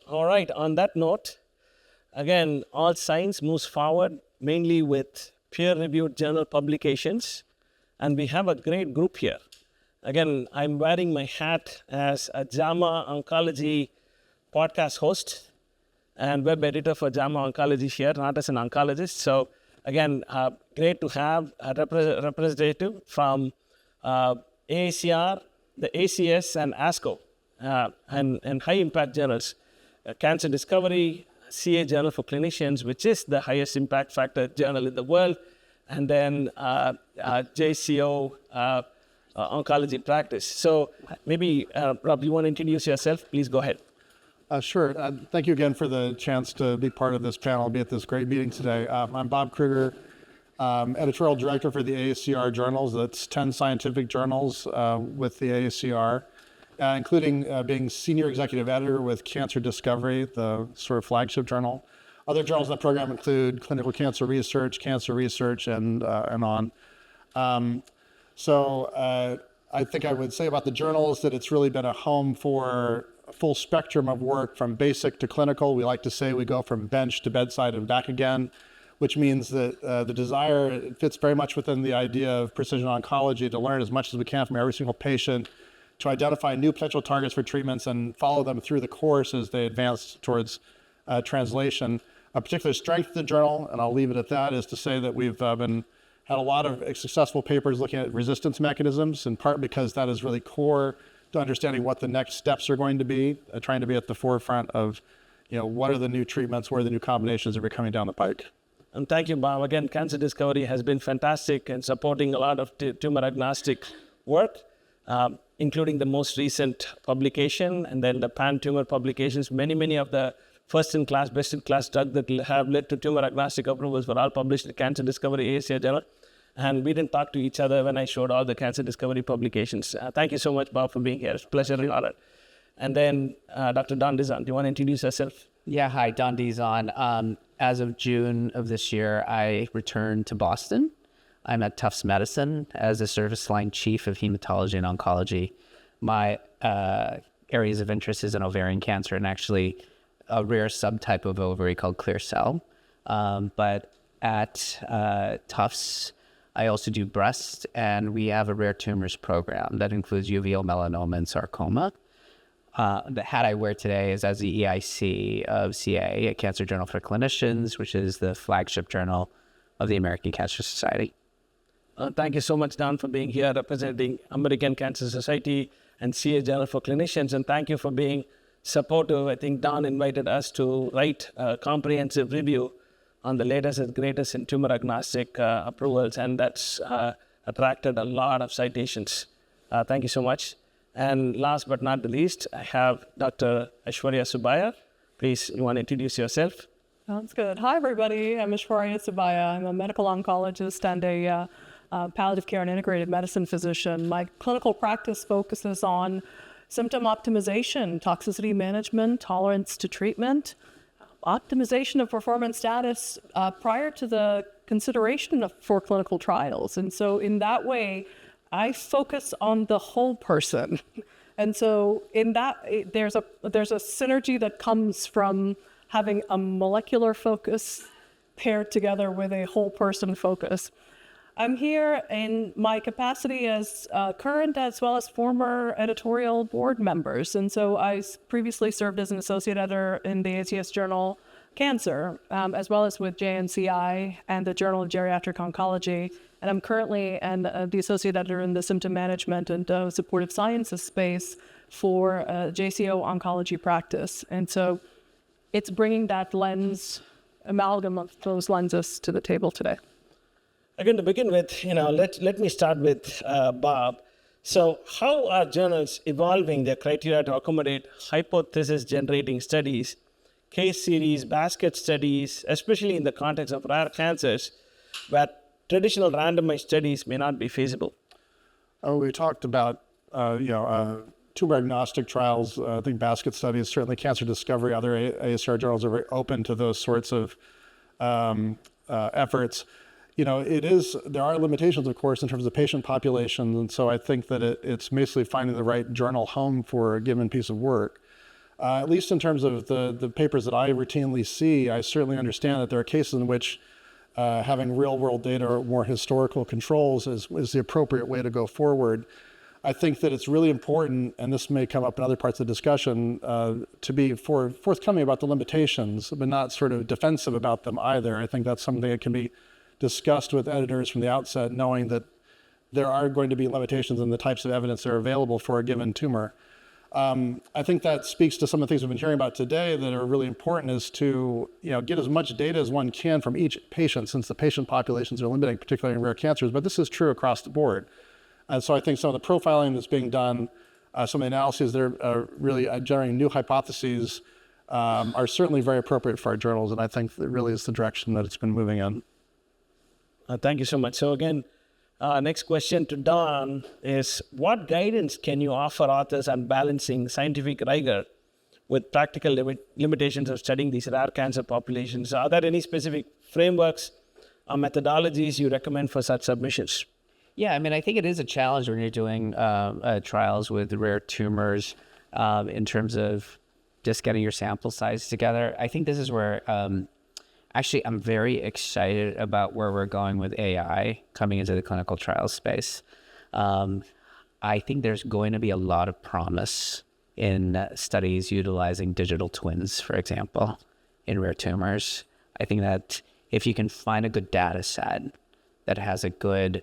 All right, on that note, again, all science moves forward mainly with peer-reviewed journal publications, and we have a great group here. Again, I'm wearing my hat as a JAMA Oncology podcast host and web editor for JAMA Oncology here, not as an oncologist. So again, great to have a representative from AACR, the ACS, and ASCO, and high-impact journals. Cancer Discovery, CA Journal for Clinicians, which is the highest impact factor journal in the world, and then JCO Oncology Practice. So maybe, Rob, you want to introduce yourself? Please go ahead. Sure. Thank you again for the chance to be part of this panel, be at this great meeting today. I'm Bob Kruger, editorial director for the AACR journals. That's 10 scientific journals with the AACR, including being senior executive editor with Cancer Discovery, the sort of flagship journal. Other journals in the program include Clinical Cancer Research, and on. So I think I would say about the journals that it's really been a home for a full spectrum of work from basic to clinical. We like to say we go from bench to bedside and back again, which means that the desire fits very much within the idea of precision oncology to learn as much as we can from every single patient, to identify new potential targets for treatments and follow them through the course as they advance towards translation. A particular strength of the journal, and I'll leave it at that, is to say that we've had a lot of successful papers looking at resistance mechanisms, in part because that is really core to understanding what the next steps are going to be, trying to be at the forefront of, what are the new treatments, where are the new combinations that are coming down the pike. And thank you, Bob. Again, Cancer Discovery has been fantastic in supporting a lot of tumor agnostic work, including the most recent publication and then the pan-tumor publications. Many of the first-in-class, best-in-class drugs that have led to tumor agnostic approvals were all published in Cancer Discovery AACR Journal. And we didn't talk to each other when I showed all the Cancer Discovery publications. Thank you so much, Bob, for being here. It's a pleasure and honor. And then Dr. Don Dizon, do you want to introduce yourself? Yeah, hi, Don Dizon. As of June of this year, I returned to Boston. I'm at Tufts Medicine as a service line chief of hematology and oncology. My areas of interest is in ovarian cancer and actually a rare subtype of ovary called clear cell. But at Tufts, I also do breast, and we have a rare tumors program that includes uveal melanoma and sarcoma. The hat I wear today is as the EIC of CA, a Cancer Journal for Clinicians, which is the flagship journal of the American Cancer Society. Thank you so much, Don, for being here representing American Cancer Society and CA Journal for Clinicians, and thank you for being supportive. I think Don invited us to write a comprehensive review on the latest and greatest in tumor agnostic approvals, and that's attracted a lot of citations. Thank you so much. And last but not the least, I have Dr. Ishwaria Subbiah. Please, you want to introduce yourself? Sounds good. Hi, everybody. I'm Ishwaria Subbiah. I'm a medical oncologist and a palliative care and integrated medicine physician. My clinical practice focuses on symptom optimization, toxicity management, tolerance to treatment, optimization of performance status prior to the consideration for clinical trials. And so in that way, I focus on the whole person. And so in that, there's a synergy that comes from having a molecular focus paired together with a whole person focus. I'm here in my capacity as current as well as former editorial board members. And so I previously served as an associate editor in the ACS journal Cancer, as well as with JNCI and the Journal of Geriatric Oncology. And I'm currently the associate editor in the symptom management and supportive sciences space for JCO-Oncology Practice. And so it's bringing that amalgam of those lenses to the table today. Again, to begin with, let me start with Bob. So how are journals evolving their criteria to accommodate hypothesis-generating studies, case series, basket studies, especially in the context of rare cancers, where traditional randomized studies may not be feasible? We talked about, tumor agnostic trials. I think basket studies, certainly Cancer Discovery, other AACR journals are very open to those sorts of efforts. There are limitations, of course, in terms of patient populations, and so I think that it's basically finding the right journal home for a given piece of work. At least in terms of the papers that I routinely see, I certainly understand that there are cases in which having real world data or more historical controls is the appropriate way to go forward. I think that it's really important, and this may come up in other parts of the discussion, to be forthcoming about the limitations, but not sort of defensive about them either. I think that's something that can be discussed with editors from the outset, knowing that there are going to be limitations in the types of evidence that are available for a given tumor. I think that speaks to some of the things we've been hearing about today that are really important, is to get as much data as one can from each patient, since the patient populations are limiting, particularly in rare cancers, but this is true across the board. And so I think some of the profiling that's being done, some of the analyses that are really generating new hypotheses are certainly very appropriate for our journals, and I think that really is the direction that it's been moving in. Thank you so much. So again, next question to Don is, what guidance can you offer authors on balancing scientific rigor with practical limitations of studying these rare cancer populations? Are there any specific frameworks or methodologies you recommend for such submissions? Yeah, I mean, I think it is a challenge when you're doing trials with rare tumors in terms of just getting your sample size together. I think this is where actually, I'm very excited about where we're going with AI coming into the clinical trial space. I think there's going to be a lot of promise in studies utilizing digital twins, for example, in rare tumors. I think that if you can find a good data set that has a good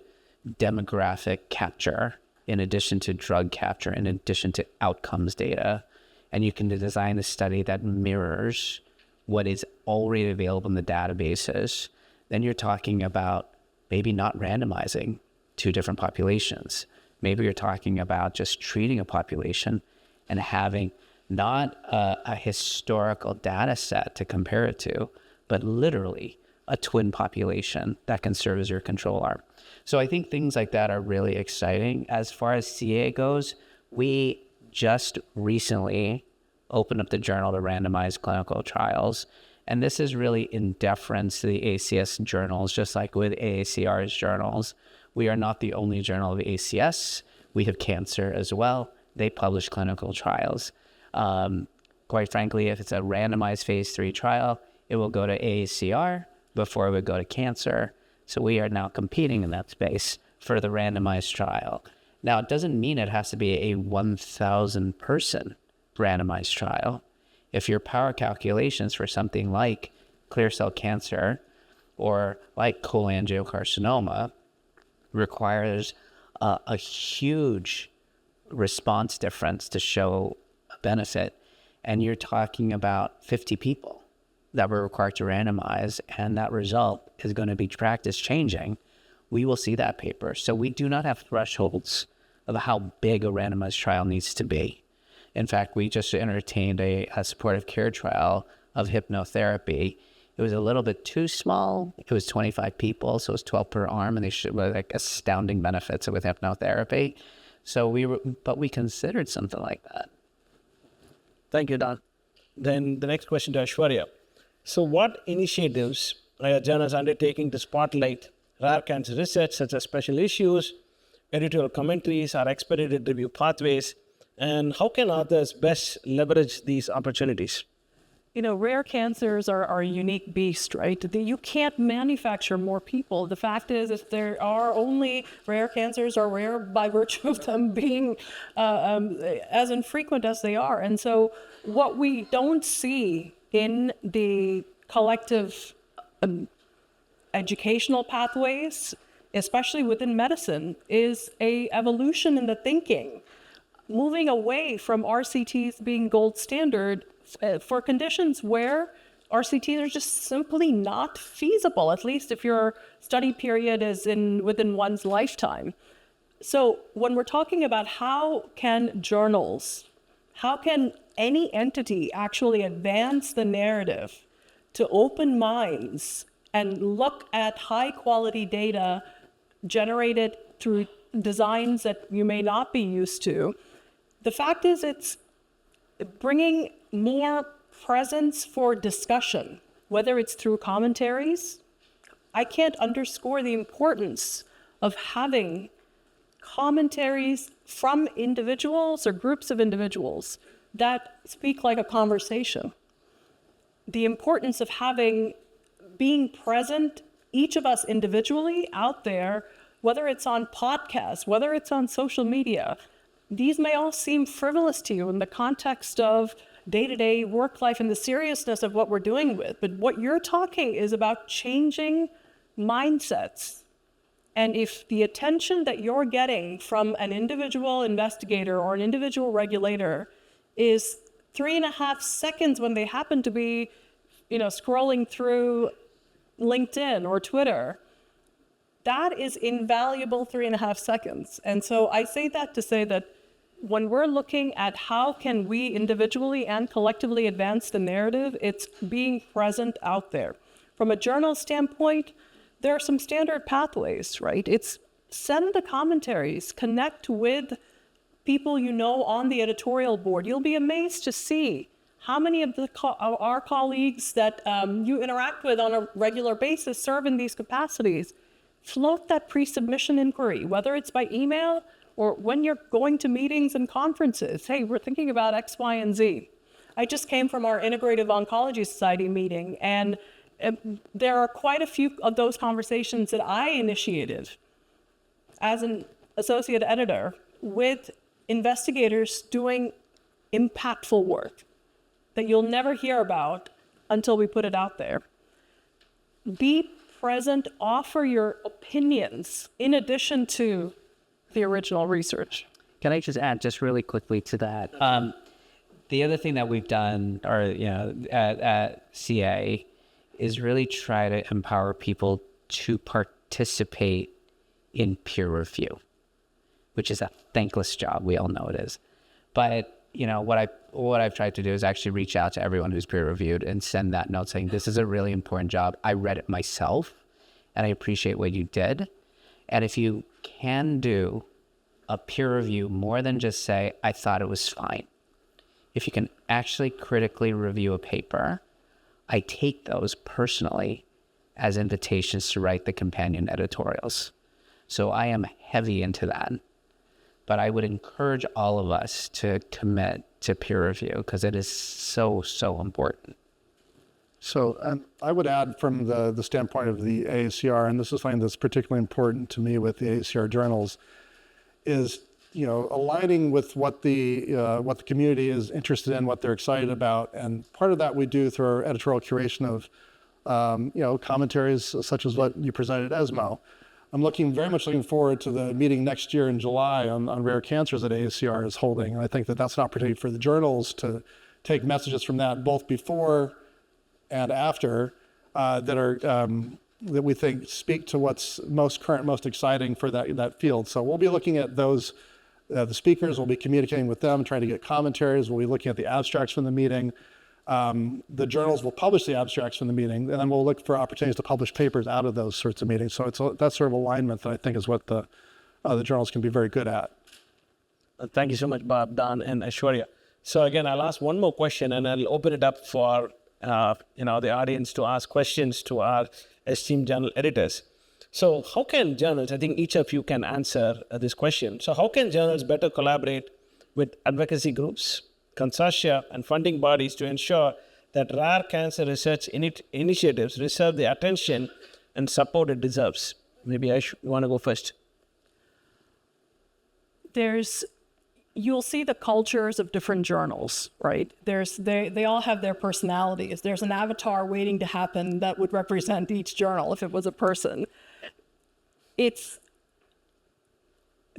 demographic capture, in addition to drug capture, in addition to outcomes data, and you can design a study that mirrors what is already available in the databases, then you're talking about maybe not randomizing two different populations. Maybe you're talking about just treating a population and having not a historical data set to compare it to, but literally a twin population that can serve as your control arm. So I think things like that are really exciting. As far as CA goes, we just recently open up the journal to randomized clinical trials. And this is really in deference to the ACS journals, just like with AACR's journals. We are not the only journal of ACS. We have Cancer as well. They publish clinical trials. Quite frankly, if it's a randomized phase 3 trial, it will go to AACR before it would go to Cancer. So we are now competing in that space for the randomized trial. Now, it doesn't mean it has to be a 1,000 person randomized trial. If your power calculations for something like clear cell cancer or like cholangiocarcinoma requires a huge response difference to show a benefit, and you're talking about 50 people that we're required to randomize, and that result is going to be practice changing, we will see that paper. So we do not have thresholds of how big a randomized trial needs to be. In fact, we just entertained a supportive care trial of hypnotherapy. It was a little bit too small. It was 25 people, so it was 12 per arm, and they showed like astounding benefits with hypnotherapy. So we considered something like that. Thank you, Don. Then the next question to Ishwaria. So what initiatives are journals undertaking to spotlight rare cancer research, such as special issues, editorial commentaries, or expedited review pathways? And how can authors best leverage these opportunities? Rare cancers are a unique beast, right? You can't manufacture more people. The fact is, if there are only rare cancers, are rare by virtue of them being as infrequent as they are. And so what we don't see in the collective educational pathways, especially within medicine, is a evolution in the thinking, moving away from RCTs being gold standard for conditions where RCTs are just simply not feasible, at least if your study period is within one's lifetime. So when we're talking about how can any entity actually advance the narrative to open minds and look at high quality data generated through designs that you may not be used to, the fact is it's bringing more presence for discussion, whether it's through commentaries. I can't underscore the importance of having commentaries from individuals or groups of individuals that speak like a conversation. The importance of being present, each of us individually out there, whether it's on podcasts, whether it's on social media. These may all seem frivolous to you in the context of day-to-day work life and the seriousness of what we're doing with, but what you're talking is about changing mindsets. And if the attention that you're getting from an individual investigator or an individual regulator is 3.5 seconds when they happen to be, scrolling through LinkedIn or Twitter, that is invaluable 3.5 seconds. And so I say that to say that when we're looking at how can we individually and collectively advance the narrative, it's being present out there. From a journal standpoint, there are some standard pathways, right? It's send the commentaries, connect with people you know on the editorial board. You'll be amazed to see how many of our colleagues that you interact with on a regular basis serve in these capacities. Float that pre-submission inquiry, whether it's by email or when you're going to meetings and conferences. Hey, we're thinking about X, Y, and Z. I just came from our Integrative Oncology Society meeting, and there are quite a few of those conversations that I initiated as an associate editor with investigators doing impactful work that you'll never hear about until we put it out there. Be present, offer your opinions in addition to the original research. Can I just add just really quickly to that? The other thing that we've done, or at CA, is really try to empower people to participate in peer review, which is a thankless job. We all know it is. But what I've tried to do is actually reach out to everyone who's peer reviewed and send that note saying, this is a really important job. I read it myself and I appreciate what you did. And if you can do a peer review more than just say, I thought it was fine. If you can actually critically review a paper, I take those personally as invitations to write the companion editorials. So I am heavy into that. But I would encourage all of us to commit to peer review because it is so, so important. So I would add from the standpoint of the AACR, and this is something that's particularly important to me with the AACR journals, is aligning with what the community is interested in, what they're excited about, and part of that we do through our editorial curation of commentaries such as what you presented at ESMO. I'm very much looking forward to the meeting next year in July on rare cancers that AACR is holding, and I think that that's an opportunity for the journals to take messages from that both before and after that we think speak to what's most current, most exciting for that field. So we'll be looking at those, the speakers, we'll be communicating with them, trying to get commentaries, we'll be looking at the abstracts from the meeting. The journals will publish the abstracts from the meeting, and then we'll look for opportunities to publish papers out of those sorts of meetings. So it's that sort of alignment that I think is what the journals can be very good at. Thank you so much, Bob, Don, and Ishwaria. So again, I'll ask one more question, and I'll open it up for the audience to ask questions to our esteemed journal editors. So how can journals, I think each of you can answer this question. So how can journals better collaborate with advocacy groups, consortia, and funding bodies to ensure that rare cancer research initiatives receive the attention and support it deserves? Maybe you want to go first. You'll see the cultures of different journals, right? They all have their personalities. There's an avatar waiting to happen that would represent each journal if it was a person. It's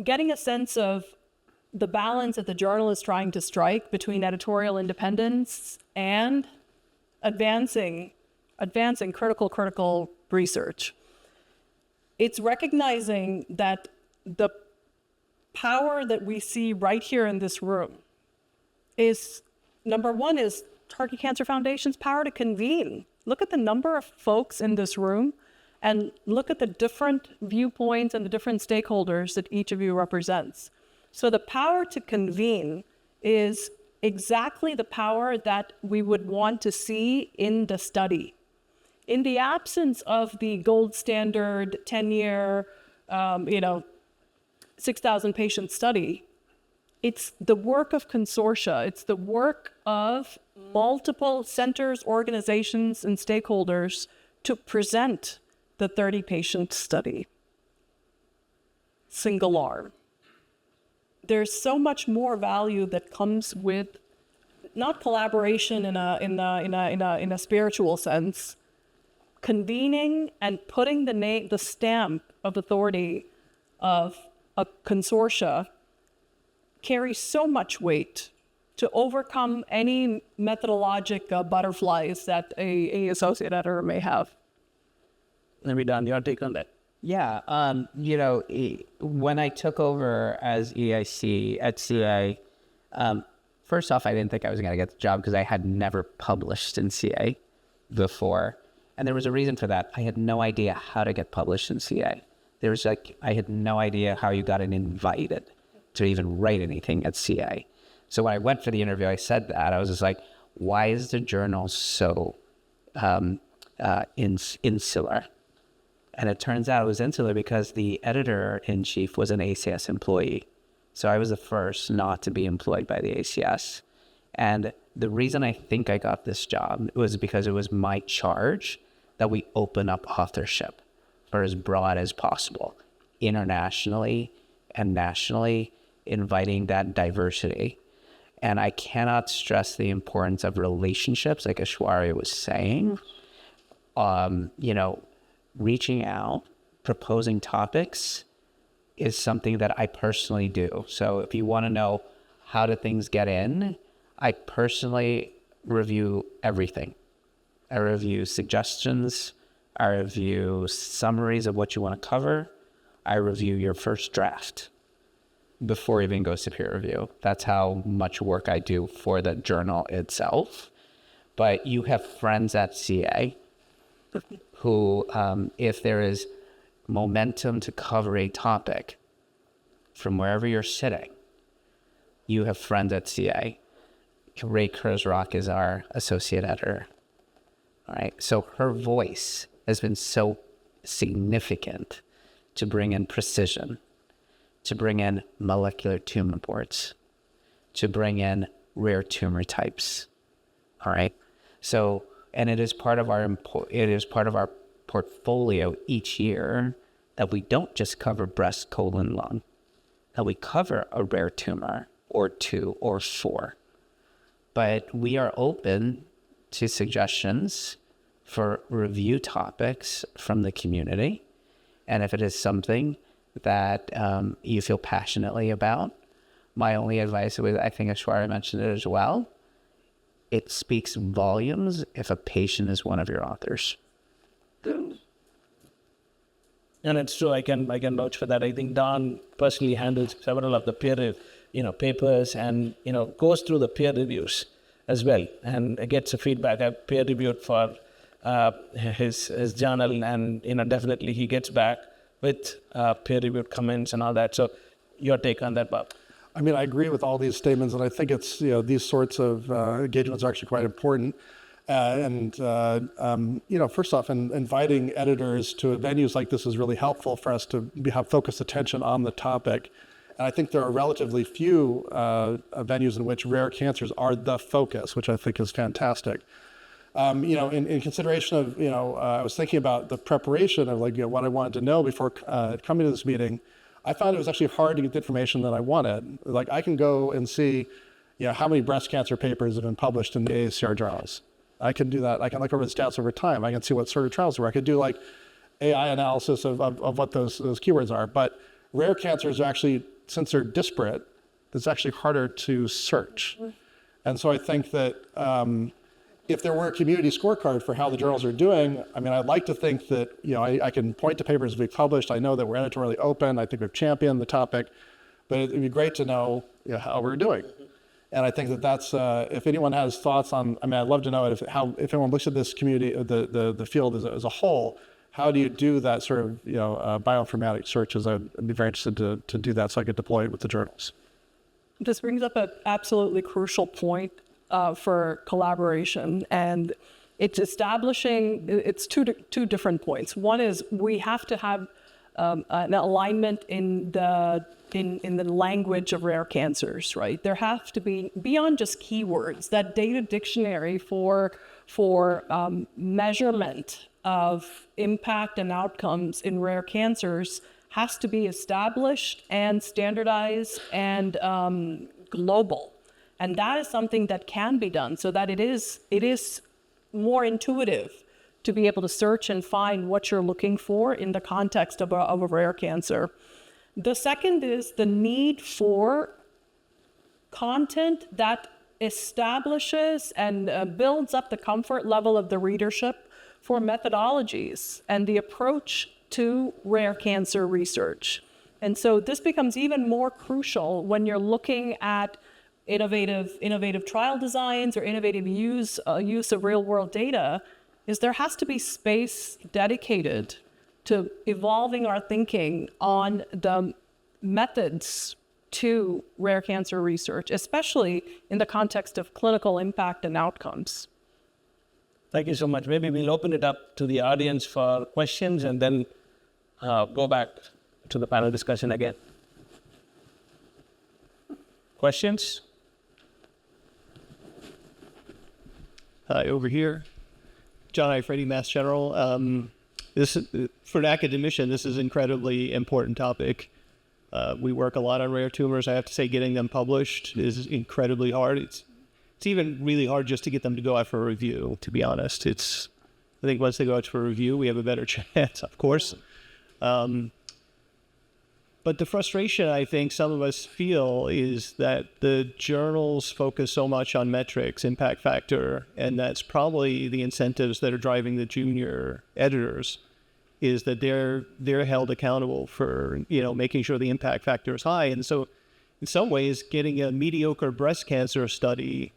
getting a sense of the balance that the journal is trying to strike between editorial independence and advancing critical research. It's recognizing that the power that we see right here in this room is, number one, is TargetCancer Foundation's power to convene. Look at the number of folks in this room and look at the different viewpoints and the different stakeholders that each of you represents. So the power to convene is exactly the power that we would want to see in the study. In the absence of the gold standard 10-year, 6,000 patient study, it's the work of consortia. It's the work of multiple centers, organizations, and stakeholders to present the 30-patient study. Single arm. There's so much more value that comes with not collaboration in a spiritual sense, convening and putting the stamp of authority of a consortia carries so much weight to overcome any methodologic butterflies that a associate editor may have. Maybe Dan, your take on that? Yeah, when I took over as EIC at CA, first off, I didn't think I was going to get the job because I had never published in CA before. And there was a reason for that. I had no idea how to get published in CA. I had no idea how you got invited to even write anything at CA. So when I went for the interview, I said that. I was just like, why is the journal so insular? And it turns out it was insular because the editor-in-chief was an ACS employee. So I was the first not to be employed by the ACS. And the reason I think I got this job was because it was my charge that we open up authorship for as broad as possible, internationally and nationally, inviting that diversity. And I cannot stress the importance of relationships, like Ishwaria was saying. Reaching out, proposing topics is something that I personally do. So if you want to know how do things get in, I personally review everything. I review suggestions. I review summaries of what you want to cover. I review your first draft before it even goes to peer review. That's how much work I do for the journal itself. But you have friends at CA who, if there is momentum to cover a topic from wherever you're sitting, you have friends at CA. Ray Kurzrock is our associate editor. All right. So her voice has been so significant to bring in precision, to bring in molecular tumor boards, to bring in rare tumor types. All right. So, and it is part of our portfolio each year that we don't just cover breast, colon, lung, that we cover a rare tumor or 2 or 4. But we are open to suggestions for review topics from the community. And if it is something that you feel passionately about, my only advice was, I think Ishwaria mentioned it as well, it speaks volumes if a patient is one of your authors. And it's true, I can vouch for that. I think Don personally handles several of the peer papers and goes through the peer reviews as well and gets a feedback. I've peer reviewed for his journal, and definitely he gets back with peer reviewed comments and all that. So your take on that, Bob? I mean, I agree with all these statements, and I think it's, these sorts of engagements are actually quite important. First off, inviting editors to venues like this is really helpful for us to have focused attention on the topic. And I think there are relatively few venues in which rare cancers are the focus, which I think is fantastic. In consideration of, I was thinking about the preparation of what I wanted to know before coming to this meeting. I found it was actually hard to get the information that I wanted. I can go and see, how many breast cancer papers have been published in the AACR journals. I can do that. I can look over the stats over time. I can see what sort of trials were. I could do AI analysis of what those keywords are. But rare cancers are actually, since they're disparate, it's actually harder to search. And so I think that if there were a community scorecard for how the journals are doing, I'd like to think that, I can point to papers we've published. I know that we're editorially open. I think we've championed the topic, but it'd be great to know, how we're doing. And I think that's, if anyone has thoughts on, I'd love to know if anyone looks at this community, the field as a whole, how do you do that sort of, bioinformatics searches? I'd be very interested to do that so I could deploy it with the journals. This brings up an absolutely crucial point for collaboration, and it's establishing, it's two different points. One is we have to have an alignment in the in the language of rare cancers, right? There have to be, beyond just keywords, that data dictionary for measurement of impact and outcomes in rare cancers has to be established and standardized and global. And that is something that can be done so that it is more intuitive to be able to search and find what you're looking for in the context of a rare cancer. The second is the need for content that establishes and builds up the comfort level of the readership for methodologies and the approach to rare cancer research. And so this becomes even more crucial when you're looking at innovative trial designs or innovative use of real-world data, is there has to be space dedicated to evolving our thinking on the methods to rare cancer research, especially in the context of clinical impact and outcomes. Thank you so much. Maybe we'll open it up to the audience for questions and then go back to the panel discussion again. Questions? Hi, over here. John I. Freddie, Mass General. This, for an academician, this is an incredibly important topic. We work a lot on rare tumors. I have to say getting them published is incredibly hard. It's even really hard just to get them to go out for a review, to be honest. I think once they go out for a review, we have a better chance, of course. But the frustration I think some of us feel is that the journals focus so much on metrics, impact factor, and that's probably the incentives that are driving the junior editors, is that they're held accountable for, making sure the impact factor is high. And so in some ways, getting a mediocre breast cancer study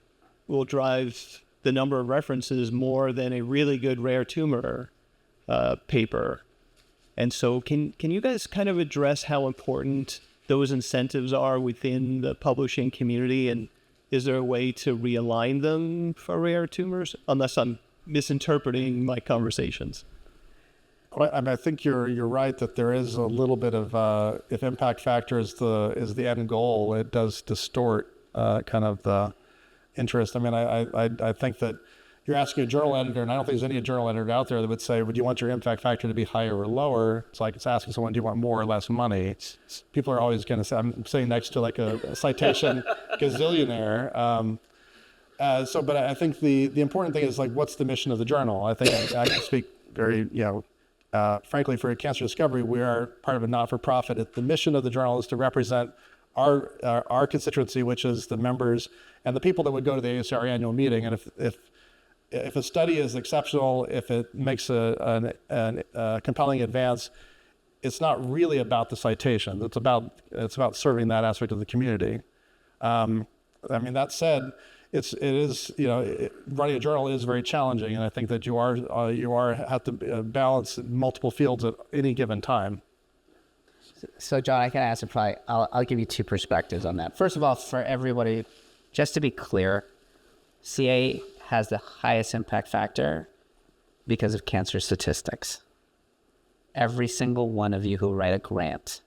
will drive the number of references more than a really good rare tumor paper. And so can you guys kind of address how important those incentives are within the publishing community? And is there a way to realign them for rare tumors? Unless I'm misinterpreting my conversations. Well, I think you're right that there is a little bit of, if impact factor is the end goal, it does distort kind of the interest. I mean, I think that you're asking a journal editor, and I don't think there's any journal editor out there that would say, would you want your impact factor to be higher or lower? It's like it's asking someone, do you want more or less money? People are always going to say, I'm sitting next to like a citation gazillionaire. But I think the important thing is like, what's the mission of the journal? I think I can speak very, frankly, for cancer discovery, we are part of a not-for-profit. The mission of the journal is to represent our constituency, which is the members and the people that would go to the AACR annual meeting. And if a study is exceptional, if it makes a compelling advance, it's not really about the citation. It's about serving that aspect of the community. That said, running a journal is very challenging, and I think that you have to balance multiple fields at any given time. So John, I can answer probably, I'll give you two perspectives on that. First of all, for everybody, just to be clear, CA has the highest impact factor because of cancer statistics. Every single one of you who write a grant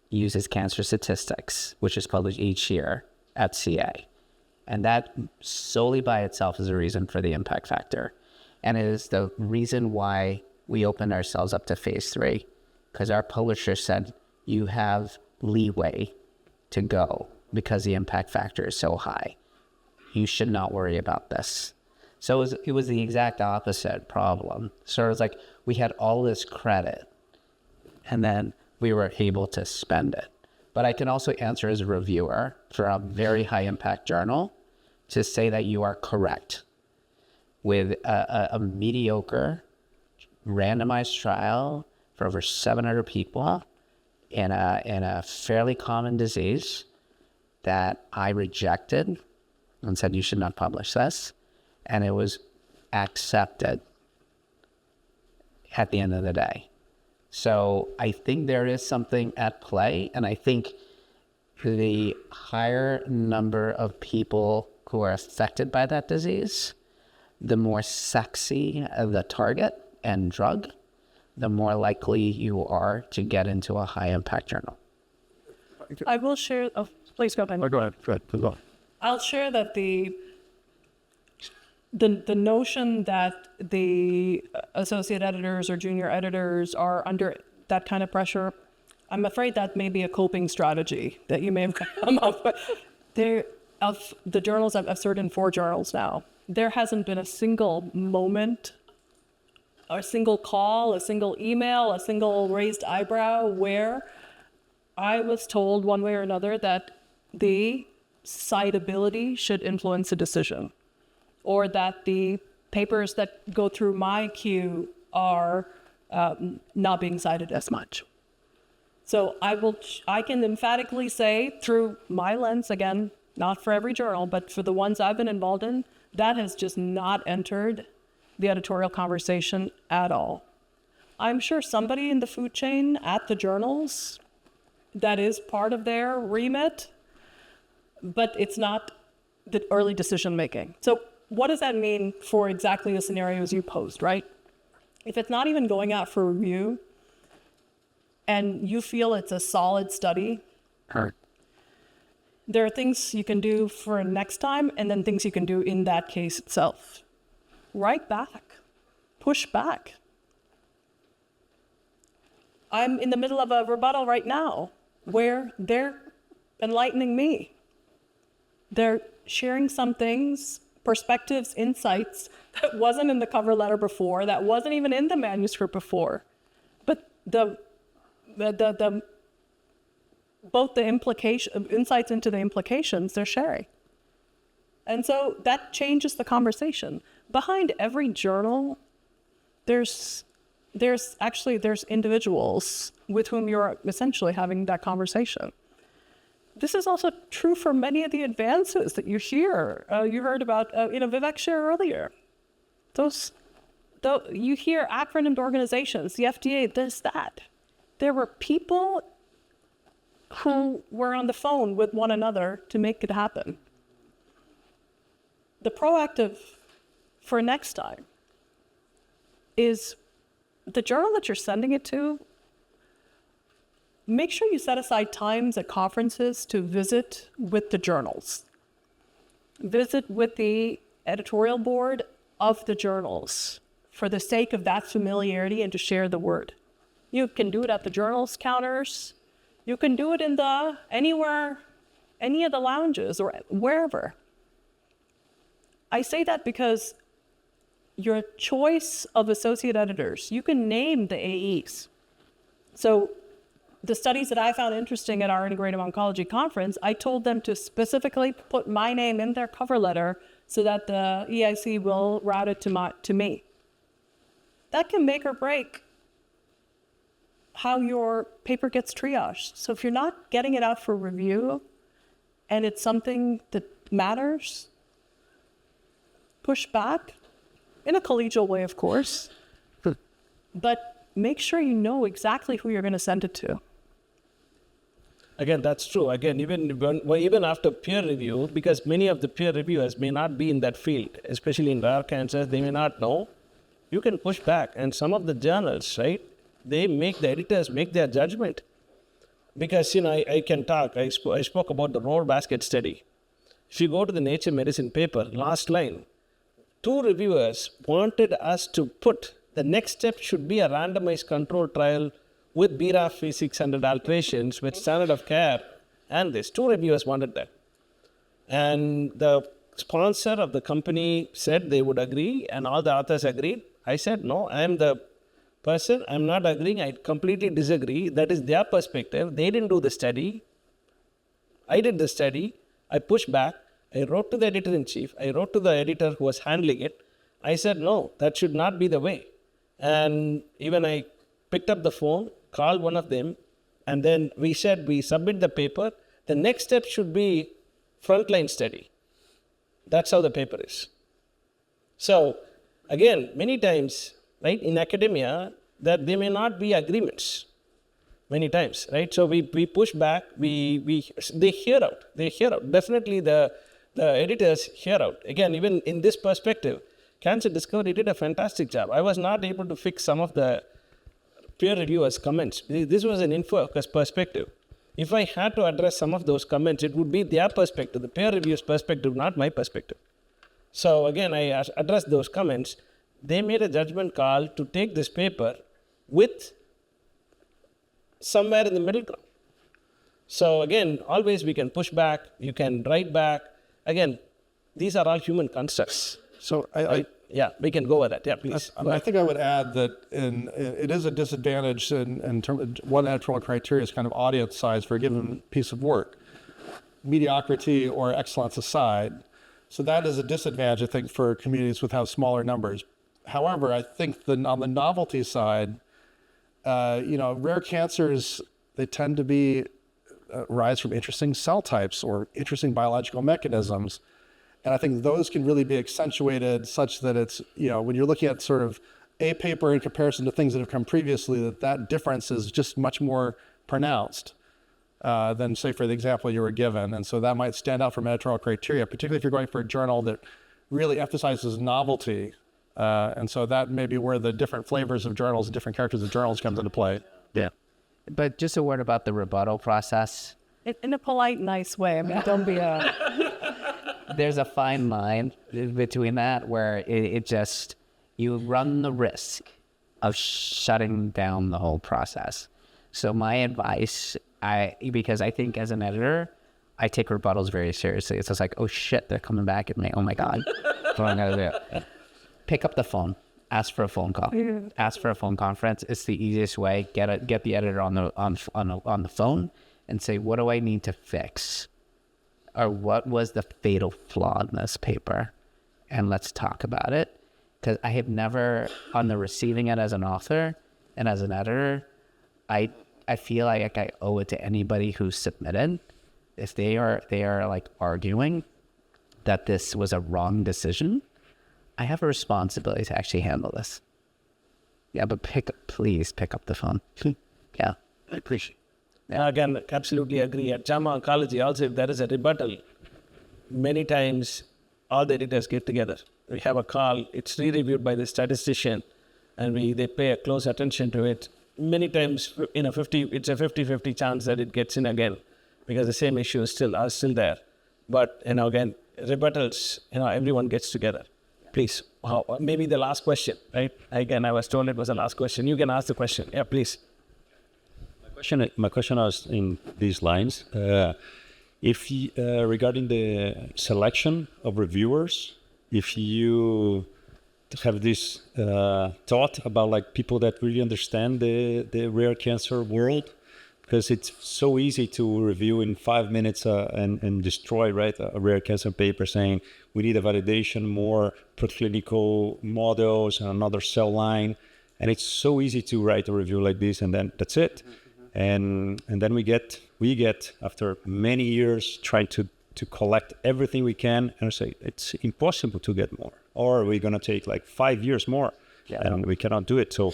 uses cancer statistics, which is published each year at CA. And that solely by itself is a reason for the impact factor. And it is the reason why we opened ourselves up to phase 3, because our publisher said, you have leeway to go because the impact factor is so high. You should not worry about this. So it was the exact opposite problem. So it was like we had all this credit and then we were able to spend it. But I can also answer as a reviewer for a very high impact journal to say that you are correct. With a mediocre randomized trial for over 700 people in a fairly common disease that I rejected and said, you should not publish this. And it was accepted at the end of the day. So I think there is something at play. And I think the higher number of people who are affected by that disease, the more sexy the target and drug, the more likely you are to get into a high impact journal. I will share. Oh, please go ahead. Go ahead. Go ahead. I'll share that the notion that the associate editors or junior editors are under that kind of pressure, I'm afraid that may be a coping strategy that you may have come up with. Of the journals, I've served in 4 journals now. There hasn't been a single moment, a single call, a single email, a single raised eyebrow where I was told one way or another that the citability should influence a decision, or that the papers that go through my queue are not being cited as much. So I can emphatically say through my lens, again, not for every journal, but for the ones I've been involved in, that has just not entered the editorial conversation at all. I'm sure somebody in the food chain at the journals, that is part of their remit, but it's not the early decision making. So what does that mean for exactly the scenarios you posed, right? If it's not even going out for review and you feel it's a solid study, there are things you can do for next time and then things you can do in that case itself. Write back, push back. I'm in the middle of a rebuttal right now where they're enlightening me. They're sharing some things, perspectives, insights that wasn't in the cover letter before, that wasn't even in the manuscript before. But both the insights into the implications they're sharing. And so that changes the conversation. Behind every journal, there's individuals with whom you're essentially having that conversation. This is also true for many of the advances that you hear. You heard about, Vivek shared earlier. You hear acronymed organizations, the FDA, this, that. There were people who were on the phone with one another to make it happen. The proactive for next time is the journal that you're sending it to, make sure you set aside times at conferences to visit with the journals. Visit with the editorial board of the journals for the sake of that familiarity and to share the word. You can do it at the journals counters. You can do it in anywhere, any of the lounges or wherever. I say that because your choice of associate editors, you can name the AEs. So the studies that I found interesting at our Integrative Oncology Conference, I told them to specifically put my name in their cover letter so that the EIC will route it to me. That can make or break how your paper gets triaged. So if you're not getting it out for review and it's something that matters, push back in a collegial way, of course, but make sure you know exactly who you're going to send it to. Again, that's true. Again, even after peer review, because many of the peer reviewers may not be in that field, especially in rare cancers, they may not know, you can push back. And some of the journals, right, the editors make their judgment. Because, I can talk. I spoke about the road basket study. If you go to the Nature Medicine paper, last line, 2 reviewers wanted us to put the next step should be a randomized control trial with BRAF V600 alterations with standard of care, and this. 2 reviewers wanted that. And the sponsor of the company said they would agree, and all the authors agreed. I said, no, I am the person, I'm not agreeing, I completely disagree. That is their perspective. They didn't do the study. I did the study. I pushed back. I wrote to the editor-in-chief. I wrote to the editor who was handling it. I said, no, that should not be the way. And even I picked up the phone, called one of them, and then we said we submit the paper. The next step should be frontline study. That's how the paper is. So, again, many times, right, in academia, that there may not be agreements many times, right? So we push back, they hear out. Definitely the editors hear out. Again, even in this perspective, Cancer Discovery did a fantastic job. I was not able to fix some of the peer reviewers' comments. This was an InfoFocus perspective. if I had to address some of those comments, it would be their perspective, the peer review's perspective, not my perspective. So again, I addressed those comments. They made a judgment call to take this paper with somewhere in the middle ground. So again, always we can push back, you can write back. Again, these are all human constructs. So Yeah, we can go over that. Yeah, please. I think I would add that it is a disadvantage in terms of one editorial criteria is kind of audience size for a given piece of work, mediocrity or excellence aside. So that is a disadvantage, I think, for communities with smaller numbers. However, I think on the novelty side, rare cancers, they tend to be arise from interesting cell types or interesting biological mechanisms. And I think those can really be accentuated such that it's, when you're looking at sort of a paper in comparison to things that have come previously, that difference is just much more pronounced than, say, for the example you were given. And so that might stand out from editorial criteria, particularly if you're going for a journal that really emphasizes novelty. And so that may be where the different flavors of journals, different characters of journals comes into play. Yeah. But just a word about the rebuttal process. In a polite, nice way. I mean, don't be a... There's a fine line between that where it just, you run the risk of shutting down the whole process. So my advice, because I think as an editor, I take rebuttals very seriously. It's just like, oh shit, they're coming back at me. Oh my God, what am I gonna do? Pick up the phone, ask for a phone call, ask for a phone conference. It's the easiest way. Get the editor on the phone and say, what do I need to fix? Or what was the fatal flaw in this paper? And let's talk about it. Because I have never, on the receiving end as an author and as an editor, I feel like I owe it to anybody who submitted. If they are like arguing that this was a wrong decision, I have a responsibility to actually handle this. Yeah, but please pick up the phone. Yeah, I appreciate it. Again, absolutely agree. At JAMA Oncology, also if there is a rebuttal, many times all the editors get together. We have a call, it's re-reviewed by the statistician, and they pay a close attention to it. Many times, it's a 50-50 chance that it gets in again, because the same issues are still there. But, again, rebuttals, everyone gets together. Please, maybe the last question, right? Again, I was told it was the last question. You can ask the question. Yeah, please. My question was in these lines. Regarding the selection of reviewers, if you have this thought about like people that really understand the rare cancer world, because it's so easy to review in 5 minutes and destroy, right, a rare cancer paper saying we need a validation, more preclinical models, and another cell line. And it's so easy to write a review like this, and then that's it. And then we get after many years trying to collect everything we can, and say it's impossible to get more, or we're gonna take like 5 years more, and we cannot do it. So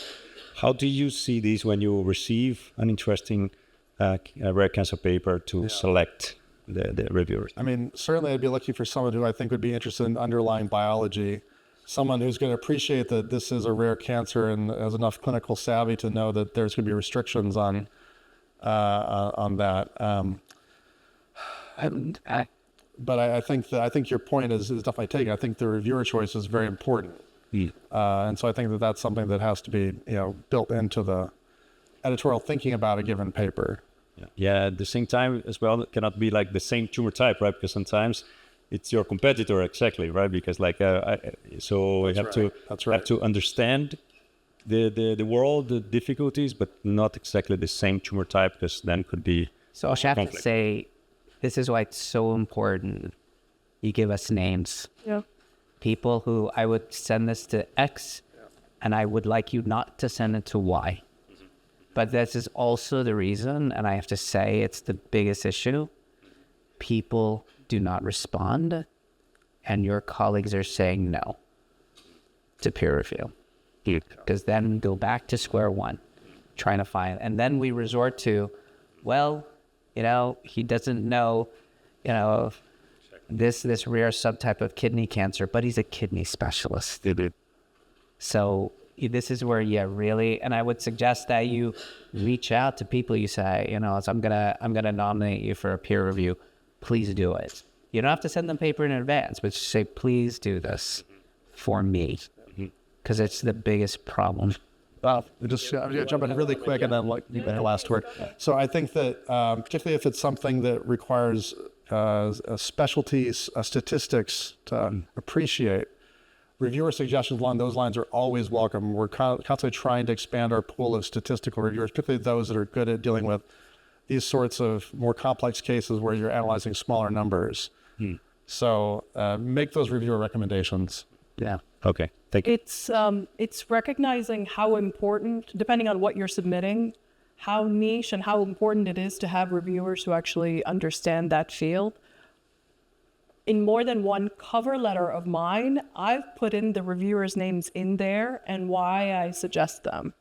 how do you see this when you receive an interesting rare cancer paper to select the reviewers? I mean, certainly I'd be looking for someone who I think would be interested in underlying biology, someone who's going to appreciate that this is a rare cancer and has enough clinical savvy to know that there's going to be restrictions on that. But I think your point is definitely taken. I think the reviewer choice is very important, and so I think that's something that has to be built into the editorial thinking about a given paper. Yeah. At the same time as well, it cannot be like the same tumor type, right? Because sometimes it's your competitor, exactly, right? Because like so you have to understand the world, the difficulties, but not exactly the same tumor type, because then could be. So I have to say, this is why it's so important you give us names. Yeah. People who I would send this to X, and I would like you not to send it to Y. But this is also the reason, and I have to say it's the biggest issue. People do not respond, and your colleagues are saying no to peer review. Because then we go back to square one, trying to find, and then we resort to, well, he doesn't know, this rare subtype of kidney cancer, but he's a kidney specialist. So this is where you really, and I would suggest that you reach out to people. You say, so I'm gonna nominate you for a peer review. Please do it. You don't have to send them paper in advance, but just say, please do this for me, because it's the biggest problem. I'm going to jump in really quick and then you make the last word. So I think that particularly if it's something that requires specialties, statistics to appreciate, reviewer suggestions along those lines are always welcome. We're constantly trying to expand our pool of statistical reviewers, particularly those that are good at dealing with these sorts of more complex cases where you're analyzing smaller numbers. So make those reviewer recommendations. Yeah. Okay. Thank you. It's recognizing how important, depending on what you're submitting, how niche and how important it is to have reviewers who actually understand that field. In more than one cover letter of mine, I've put in the reviewers' names in there and why I suggest them.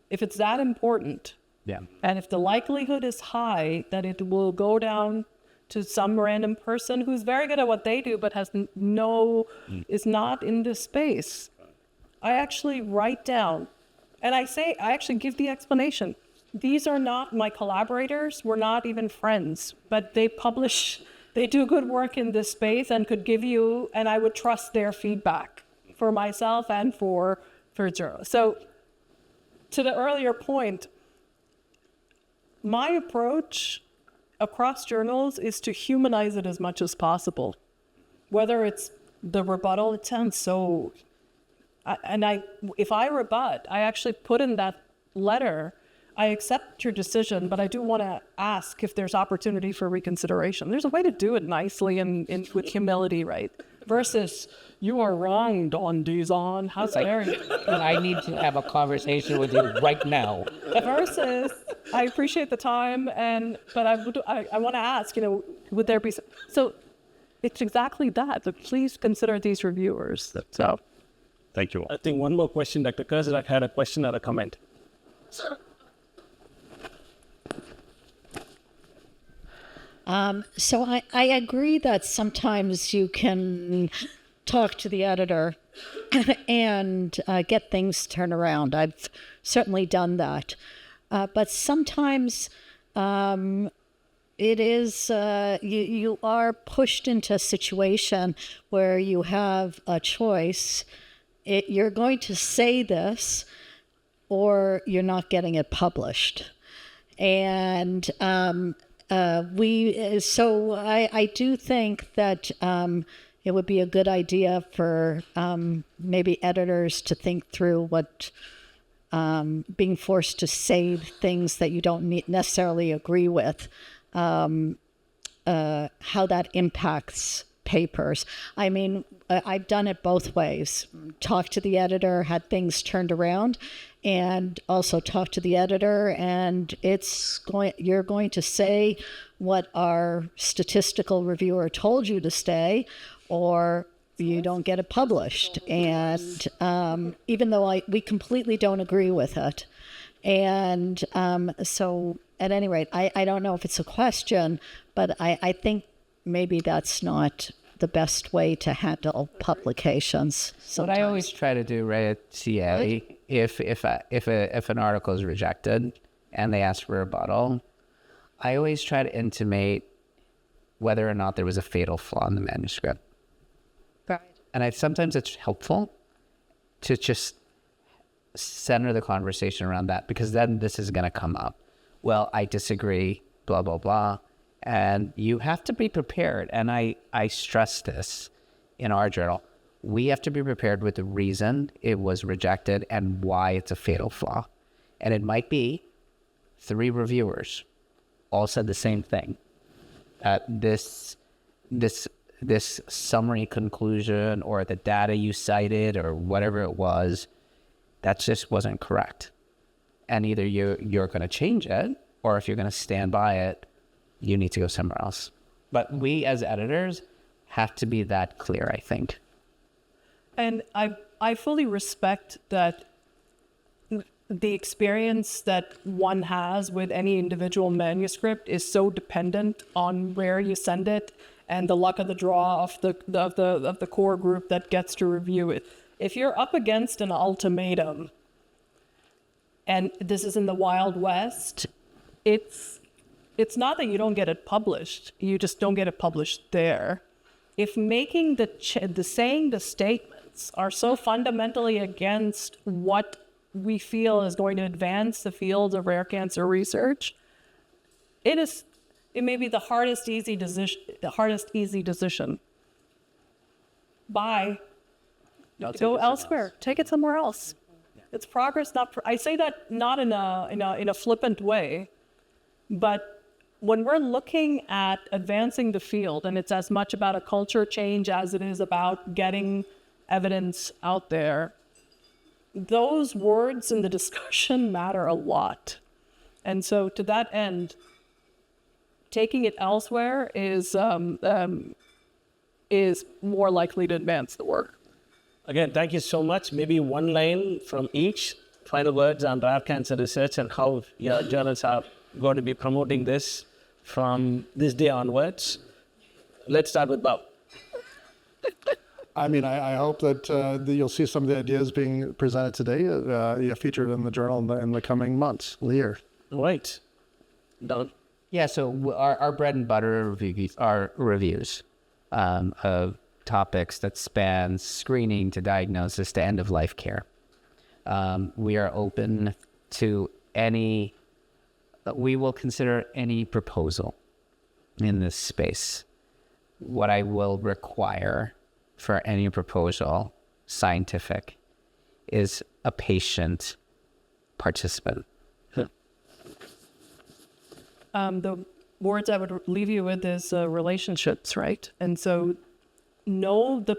If it's that important, and if the likelihood is high that it will go down to some random person who's very good at what they do but has is not in this space, I actually write down, and I actually give the explanation. These are not my collaborators. We're not even friends, but they do good work in this space and could give you, and I would trust their feedback for myself and for journalists. So to the earlier point, my approach across journals is to humanize it as much as possible. Whether it's the rebuttal, it sounds so, if I rebut, I actually put in that letter, I accept your decision, but I do want to ask if there's opportunity for reconsideration. There's a way to do it nicely and with humility, right? Versus, you are wronged on Dizon. How dare you? I need to have a conversation with you right now. Versus, I appreciate the time, but I want to ask, would there be... So it's exactly that. But please consider these reviewers. So, Thank you all. I think one more question. Dr. Kurzak had a question or a comment. So I agree that sometimes you can talk to the editor and get things turned around. I've certainly done that. But sometimes it is, you are pushed into a situation where you have a choice. You're going to say this or you're not getting it published. And I do think that it would be a good idea for maybe editors to think through what being forced to say things that you don't necessarily agree with, how that impacts papers. I mean, I've done it both ways. Talked to the editor, had things turned around, and also talk to the editor, and you're going to say what our statistical reviewer told you to say, or you don't get it published. And even though we completely don't agree with it. And so at any rate, I don't know if it's a question, but I think maybe that's not the best way to handle publications. What I always try to do, right, at CA, if an article is rejected and they ask for a rebuttal, I always try to intimate whether or not there was a fatal flaw in the manuscript. Right. And sometimes it's helpful to just center the conversation around that, because then this is going to come up. Well, I disagree, blah, blah, blah. And you have to be prepared. And I stress this in our journal. We have to be prepared with the reason it was rejected and why it's a fatal flaw. And it might be 3 reviewers all said the same thing. This summary conclusion or the data you cited or whatever it was, that just wasn't correct. And either you're going to change it, or if you're going to stand by it, you need to go somewhere else. But we as editors have to be that clear, I think. And I fully respect that the experience that one has with any individual manuscript is so dependent on where you send it and the luck of the draw of the core group that gets to review it. if you're up against an ultimatum, and this is in the Wild West, it's not that you don't get it published, you just don't get it published there. If making saying the statements are so fundamentally against what we feel is going to advance the field of rare cancer research, it may be the hardest easy decision. Bye. Go elsewhere. Take it somewhere else. It's progress, I say that not in a flippant way, but when we're looking at advancing the field, and it's as much about a culture change as it is about getting evidence out there, those words in the discussion matter a lot. And so to that end, taking it elsewhere is more likely to advance the work. Again, thank you so much. Maybe one line from each, final words on rare cancer research and how your journals are going to be promoting this from this day onwards. Let's start with Bob. I mean, I hope that you'll see some of the ideas being presented today featured in the journal in the coming months, year. All right. Don. Yeah, so our bread and butter are reviews of topics that span screening to diagnosis to end-of-life care. We are open to we will consider any proposal in this space. What I will require for any proposal, scientific, is a patient participant. The words I would leave you with is relationships, right? And so know the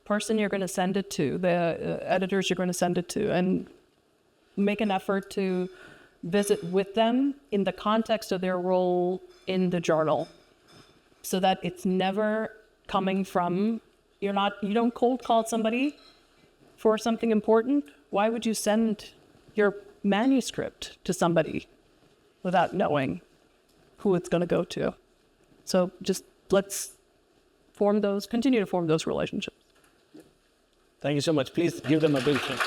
person you're going to send it to, the editors you're going to send it to, and make an effort to visit with them in the context of their role in the journal, so that it's never coming from, you don't cold call somebody for something important. Why would you send your manuscript to somebody without knowing who it's going to go to? So just let's continue to form those relationships. Thank you so much. Please give them a big hand.